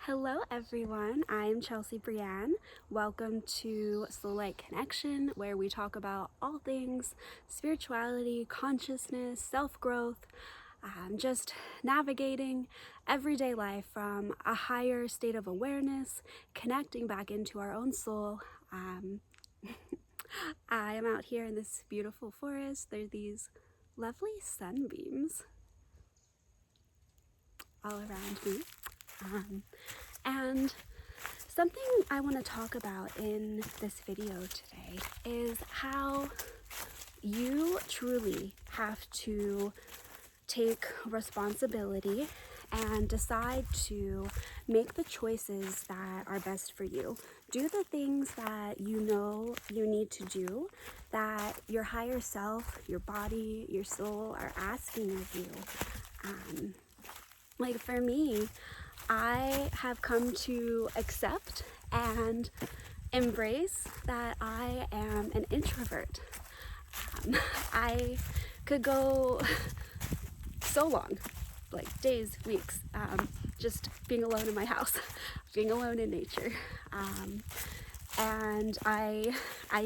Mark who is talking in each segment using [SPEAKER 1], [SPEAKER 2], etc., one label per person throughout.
[SPEAKER 1] Hello everyone, I'm Chelsea Brianne. Welcome to Soul Light Connection, where we talk about all things spirituality, consciousness, self-growth, just navigating everyday life from a higher state of awareness, connecting back into our own soul. I am out here in this beautiful forest. There are these lovely sunbeams all around me. And something I want to talk about in this video today is how you truly have to take responsibility and decide to make the choices that are best for you. Do the things that you know you need to do, that your higher self, your body, your soul are asking of you. Like for me, I have come to accept and embrace that I am an introvert. I could go so long, like days, weeks, just being alone in my house, being alone in nature. And I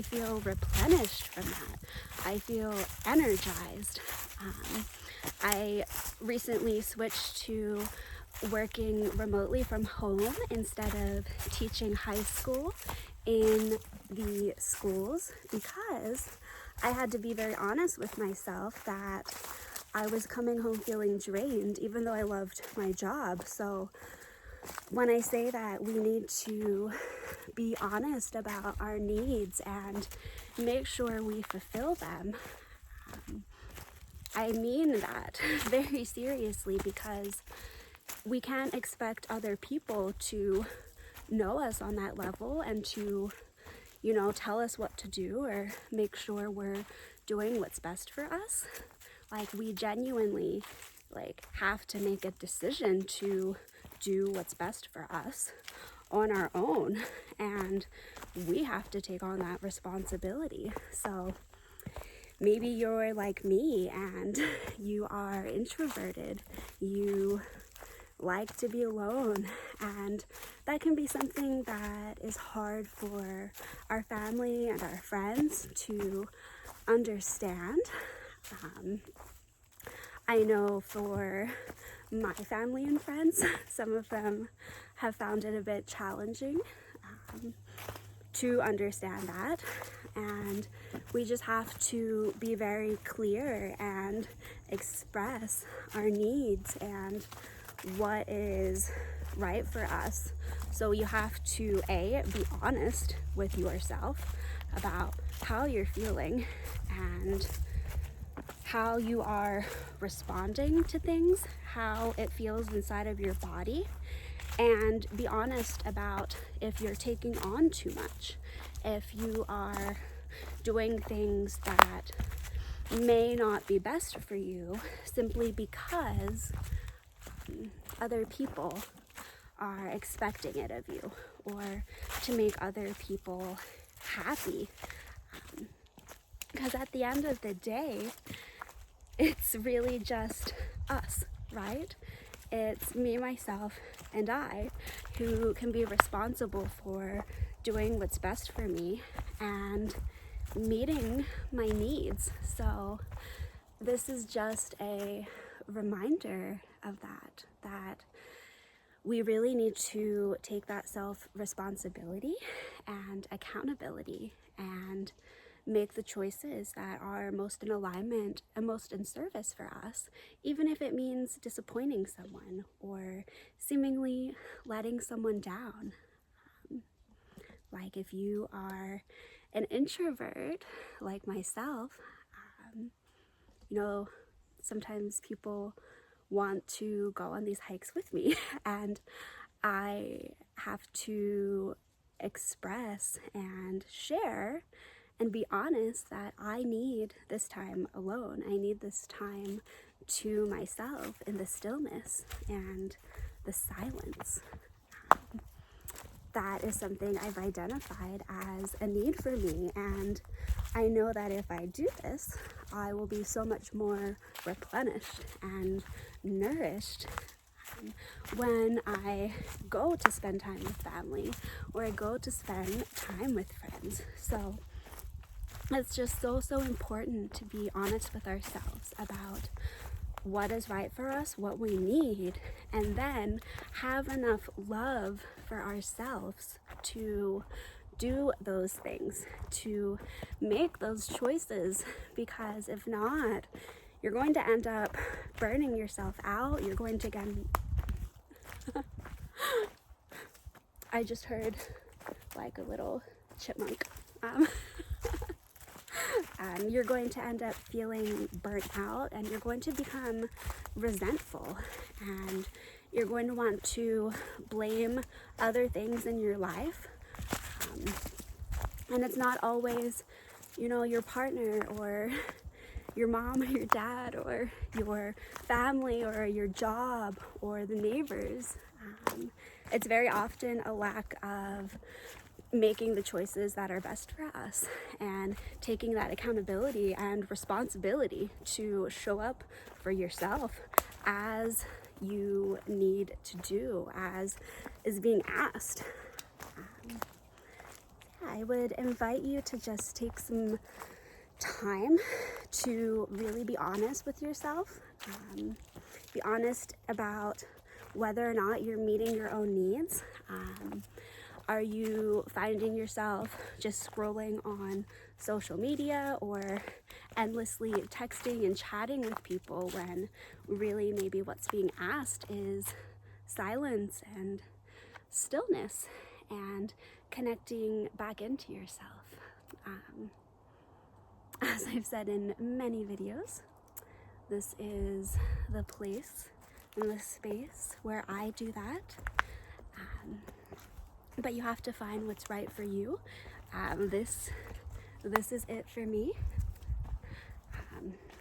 [SPEAKER 1] feel replenished from that. I feel energized. I recently switched to working remotely from home instead of teaching high school in the schools because I had to be very honest with myself that I was coming home feeling drained even though I loved my job. So when I say that we need to be honest about our needs and make sure we fulfill them, I mean that very seriously, because we can't expect other people to know us on that level and to, tell us what to do or make sure we're doing what's best for us. Like, we genuinely have to make a decision to do what's best for us on our own, and we have to take on that responsibility. So maybe you're like me and you are introverted, you like to be alone, and that can be something that is hard for our family and our friends to understand. I know for my family and friends, some of them have found it a bit challenging to understand that, and we just have to be very clear and express our needs and what is right for us. So you have to be honest with yourself about how you're feeling and how you are responding to things, how it feels inside of your body, and be honest about if you're taking on too much, if you are doing things that may not be best for you simply because other people are expecting it of you, or to make other people happy. Because at the end of the day, it's really just us, right? It's me, myself, and I who can be responsible for doing what's best for me and meeting my needs. So this is just a reminder of that we really need to take that self-responsibility and accountability and make the choices that are most in alignment and most in service for us, even if it means disappointing someone or seemingly letting someone down. Like if you are an introvert like myself, sometimes people want to go on these hikes with me and I have to express and share and be honest that I need this time alone. I need this time to myself in the stillness and the silence. That is something I've identified as a need for me, and I know that if I do this, I will be so much more replenished and nourished when I go to spend time with family or I go to spend time with friends. So it's just so important to be honest with ourselves about what is right for us, what we need, and then have enough love for ourselves to do those things, to make those choices, because if not, you're going to end up burning yourself out. You're going to get I just heard like a little chipmunk. You're going to end up feeling burnt out, and you're going to become resentful, and you're going to want to blame other things in your life. And it's not always, your partner or your mom or your dad or your family or your job or the neighbors. It's very often a lack of making the choices that are best for us and taking that accountability and responsibility to show up for yourself as you need to do, as is being asked. I would invite you to just take some time to really be honest with yourself. Be honest about whether or not you're meeting your own needs. Are you finding yourself just scrolling on social media or endlessly texting and chatting with people when really maybe what's being asked is silence and stillness and connecting back into yourself? As I've said in many videos, this is the place and the space where I do that. But you have to find what's right for you. This is it for me.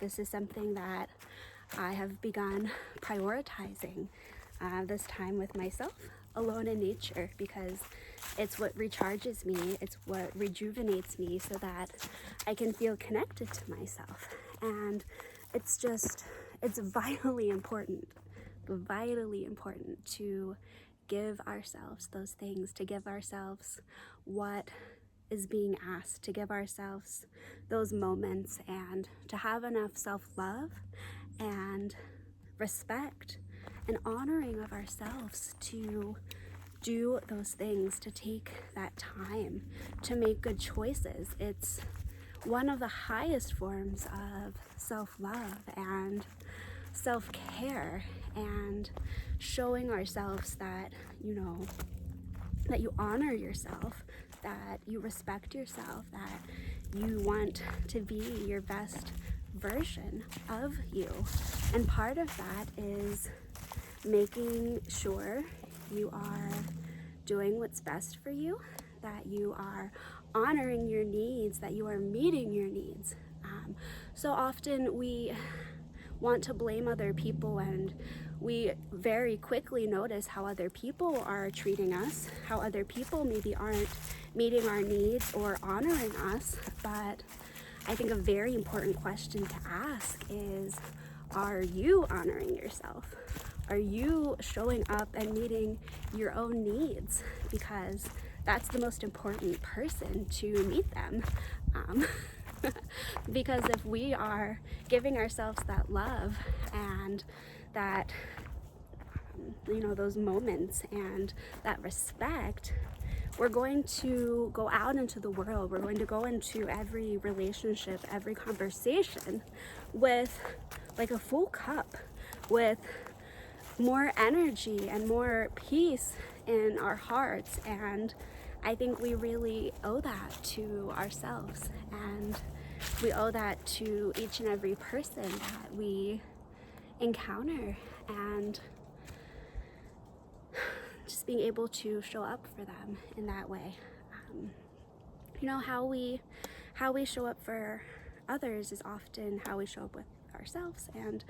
[SPEAKER 1] This is something that I have begun prioritizing this time with myself, alone in nature, because it's what recharges me, it's what rejuvenates me so that I can feel connected to myself. And it's vitally important to give ourselves those things, to give ourselves what is being asked, to give ourselves those moments, and to have enough self-love and respect and honoring of ourselves to do those things, to take that time to make good choices. It's one of the highest forms of self-love and self-care, and showing ourselves that, that you honor yourself, that you respect yourself, that you want to be your best version of you. And part of that is making sure you are doing what's best for you, that you are honoring your needs, that you are meeting your needs. So often we want to blame other people, and we very quickly notice how other people are treating us, how other people maybe aren't meeting our needs or honoring us. But I think a very important question to ask is, are you honoring yourself? Are you showing up and meeting your own needs? Because that's the most important person to meet them. Because if we are giving ourselves that love and that, those moments and that respect, we're going to go out into the world. We're going to go into every relationship, every conversation with like a full cup, with more energy and more peace in our hearts. And I think we really owe that to ourselves, and we owe that to each and every person that we encounter, and just being able to show up for them in that way. How we show up for others is often how we show up with ourselves, and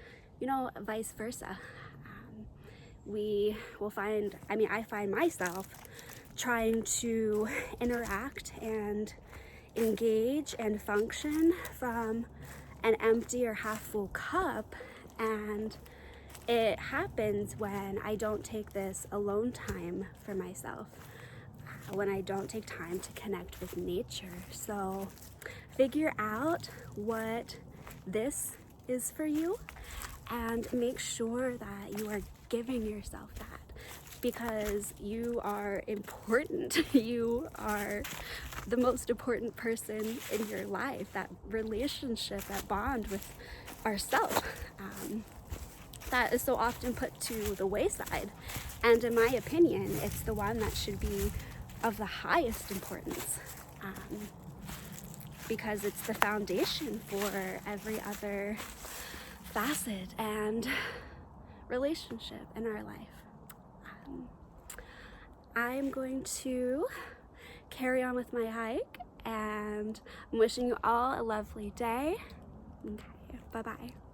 [SPEAKER 1] vice versa. We will find, I find myself trying to interact and engage and function from an empty or half full cup, and it happens when I don't take this alone time for myself, when I don't take time to connect with nature. So figure out what this is for you and make sure that you are giving yourself that, because you are important. You are the most important person in your life. That relationship, that bond with ourselves, that is so often put to the wayside. And in my opinion, it's the one that should be of the highest importance, because it's the foundation for every other facet and relationship in our life. I'm going to carry on with my hike, and I'm wishing you all a lovely day. Okay, bye-bye.